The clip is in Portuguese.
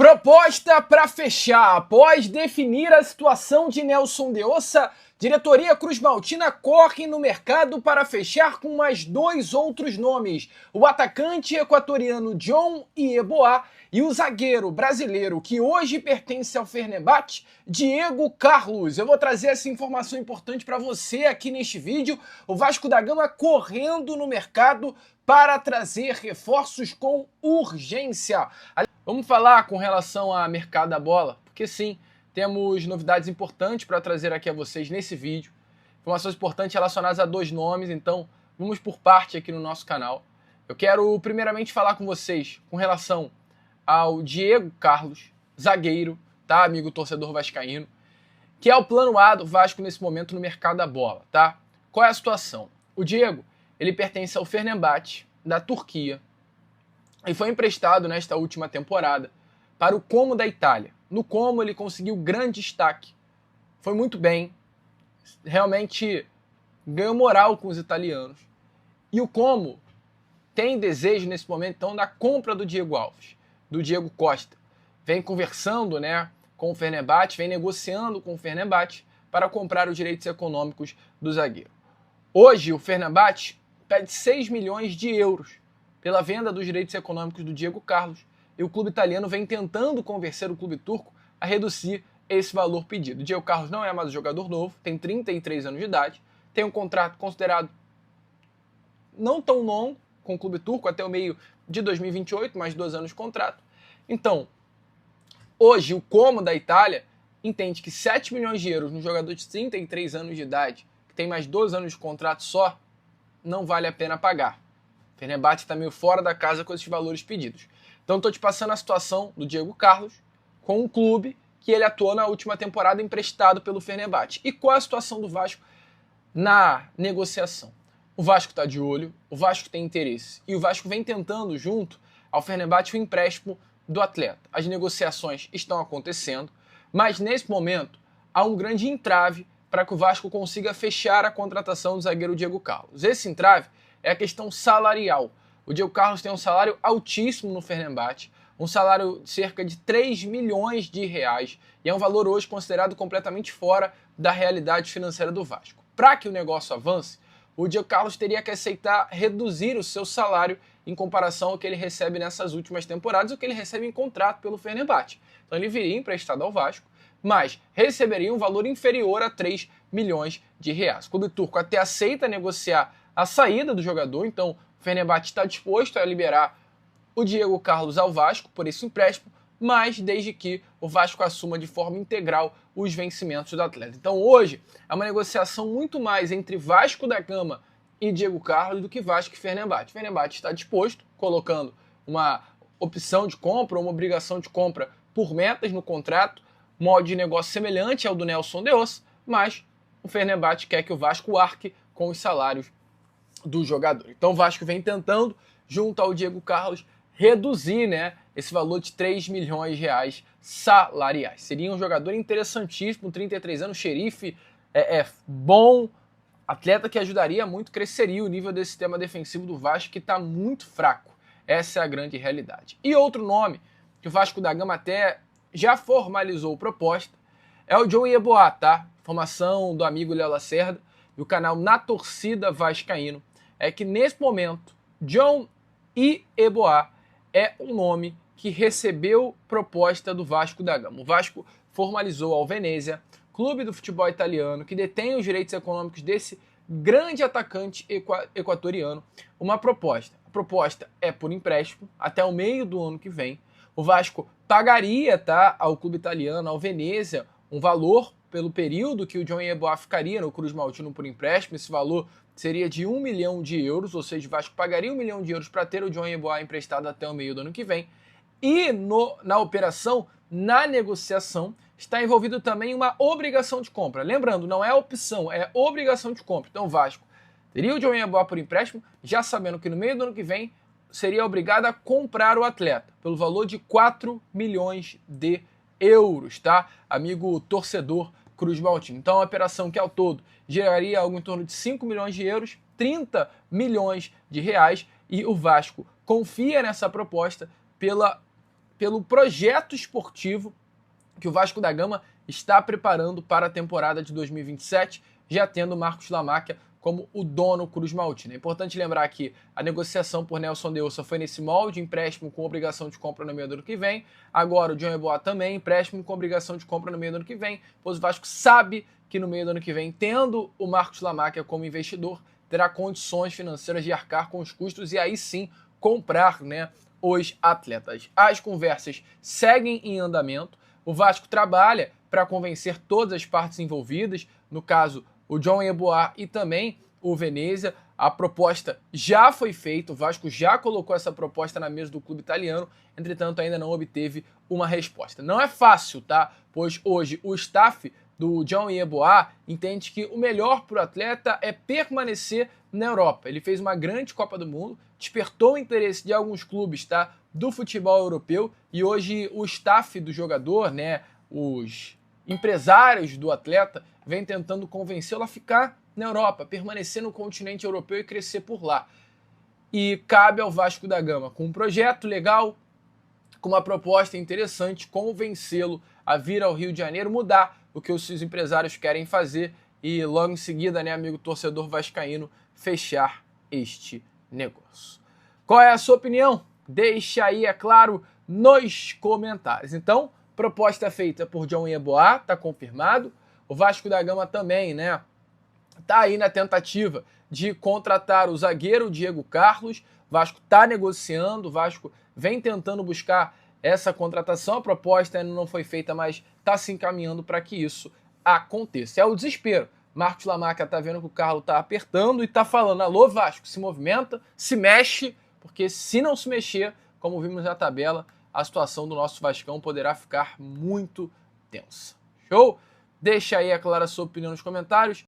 Proposta para fechar. Após definir a situação de Nelson de Ossa, diretoria Cruz-Maltina corre no mercado para fechar com mais dois outros nomes: o atacante equatoriano John Yeboah e o zagueiro brasileiro que hoje pertence ao Fenerbahçe, Diego Carlos. Eu vou trazer essa informação importante para você aqui neste vídeo. O Vasco da Gama correndo no mercado para trazer reforços com urgência. Vamos falar com relação ao mercado da bola, porque sim, temos novidades importantes para trazer aqui a vocês nesse vídeo. Informações importantes relacionadas a dois nomes, então vamos por parte aqui no nosso canal. Eu quero primeiramente falar com vocês com relação ao Diego Carlos, zagueiro, tá, amigo torcedor vascaíno, que é o plano A do Vasco nesse momento no mercado da bola, tá? Qual é a situação? O Diego, ele pertence ao Fenerbahçe, da Turquia, e foi emprestado nesta última temporada para o Como da Itália. No Como ele conseguiu grande destaque, foi muito bem, realmente ganhou moral com os italianos. E o Como tem desejo nesse momento então da compra do Diego Alves, do Diego Costa. Vem conversando, né, com o Fenerbahçe, vem negociando com o Fenerbahçe para comprar os direitos econômicos do zagueiro. Hoje o Fenerbahçe pede 6 milhões de euros pela venda dos direitos econômicos do Diego Carlos, e o clube italiano vem tentando convencer o clube turco a reduzir esse valor pedido. O Diego Carlos não é mais um jogador novo, tem 33 anos de idade, tem um contrato considerado não tão longo com o clube turco, até o meio de 2028, mais 2 anos de contrato. Então, hoje o Como da Itália entende que 7 milhões de euros no jogador de 33 anos de idade, que tem mais 2 anos de contrato só, não vale a pena pagar. O Fenerbahçe está meio fora da casa com esses valores pedidos. Então estou te passando a situação do Diego Carlos com um clube que ele atuou na última temporada emprestado pelo Fenerbahçe. E qual é a situação do Vasco na negociação? O Vasco está de olho, o Vasco tem interesse e o Vasco vem tentando junto ao Fenerbahçe o empréstimo do atleta. As negociações estão acontecendo, mas nesse momento há um grande entrave para que o Vasco consiga fechar a contratação do zagueiro Diego Carlos. Esse entrave é a questão salarial. O Diego Carlos tem um salário altíssimo no Fenerbahçe, um salário de cerca de 3 milhões de reais, e é um valor hoje considerado completamente fora da realidade financeira do Vasco. Para que o negócio avance, o Diego Carlos teria que aceitar reduzir o seu salário em comparação ao que ele recebe nessas últimas temporadas, o que ele recebe em contrato pelo Fenerbahçe. Então ele viria emprestado ao Vasco, mas receberia um valor inferior a 3 milhões de reais. O clube turco até aceita negociar a saída do jogador, então o Fenerbahçe está disposto a liberar o Diego Carlos ao Vasco por esse empréstimo, mas desde que o Vasco assuma de forma integral os vencimentos do atleta. Então hoje é uma negociação muito mais entre Vasco da Gama e Diego Carlos do que Vasco e Fenerbahçe. O Fenerbahçe está disposto, colocando uma opção de compra ou uma obrigação de compra por metas no contrato, modo de negócio semelhante ao do Nelson de Ossa, mas o Fenerbahçe quer que o Vasco arque com os salários do jogador. Então o Vasco vem tentando, junto ao Diego Carlos, reduzir, né, esse valor de 3 milhões de reais salariais. Seria um jogador interessantíssimo, 33 anos, xerife, bom, atleta que ajudaria muito, cresceria o nível desse sistema defensivo do Vasco, que está muito fraco. Essa é a grande realidade. E outro nome que o Vasco da Gama até já formalizou proposta é o John Yeboah, tá? Informação do amigo Léo Lacerda, do canal Na Torcida Vascaíno, é que nesse momento, John Yeboah é um nome que recebeu proposta do Vasco da Gama. O Vasco formalizou ao Venezia, clube do futebol italiano, que detém os direitos econômicos desse grande atacante equatoriano, uma proposta. A proposta é por empréstimo até o meio do ano que vem. O Vasco pagaria, tá, ao clube italiano, ao Venezia, um valor pelo período que o John Yeboah ficaria no Cruz-Maltino por empréstimo. Esse valor seria de 1 milhão de euros, ou seja, o Vasco pagaria 1 milhão de euros para ter o John Yeboah emprestado até o meio do ano que vem. E na operação, na negociação, está envolvido também uma obrigação de compra. Lembrando, não é opção, é obrigação de compra. Então o Vasco teria o John Yeboah por empréstimo, já sabendo que no meio do ano que vem seria obrigado a comprar o atleta pelo valor de 4 milhões de euros, tá? Amigo torcedor Cruz-Maltino. Então, a operação que ao todo geraria algo em torno de 5 milhões de euros, 30 milhões de reais, e o Vasco confia nessa proposta pela pelo projeto esportivo que o Vasco da Gama está preparando para a temporada de 2027, já tendo Marcos Lamáquia como o dono cruzmaltino. É importante lembrar que a negociação por Nelson de Ossa foi nesse molde, empréstimo com obrigação de compra no meio do ano que vem. Agora o John Yeboah também, empréstimo com obrigação de compra no meio do ano que vem, pois o Vasco sabe que no meio do ano que vem, tendo o Marcos Lamáquia como investidor, terá condições financeiras de arcar com os custos e aí sim comprar, né, os atletas. As conversas seguem em andamento, o Vasco trabalha para convencer todas as partes envolvidas, no caso o John Yeboah e também o Venezia. A proposta já foi feita, o Vasco já colocou essa proposta na mesa do clube italiano, entretanto ainda não obteve uma resposta. Não é fácil, tá? Pois hoje o staff do John Yeboah entende que o melhor para o atleta é permanecer na Europa. Ele fez uma grande Copa do Mundo, despertou o interesse de alguns clubes, tá, do futebol europeu, e hoje o staff do jogador, né, os empresários do atleta, vem tentando convencê-lo a ficar na Europa, permanecer no continente europeu e crescer por lá. E cabe ao Vasco da Gama, com um projeto legal, com uma proposta interessante, convencê-lo a vir ao Rio de Janeiro, mudar o que os seus empresários querem fazer e logo em seguida, né, amigo torcedor vascaíno, fechar este negócio. Qual é a sua opinião? Deixa aí, é claro, nos comentários. Então, proposta feita por John Yeboah, tá confirmado. O Vasco da Gama também, né, tá aí na tentativa de contratar o zagueiro Diego Carlos. O Vasco tá negociando, o Vasco vem tentando buscar essa contratação. A proposta ainda não foi feita, mas tá se encaminhando para que isso aconteça. É o desespero. Marcos Lamáquia tá vendo que o Carlos tá apertando e tá falando: alô, Vasco, se movimenta, se mexe, porque se não se mexer, como vimos na tabela, a situação do nosso Vascão poderá ficar muito tensa. Show? Deixa aí, é claro, a sua opinião nos comentários.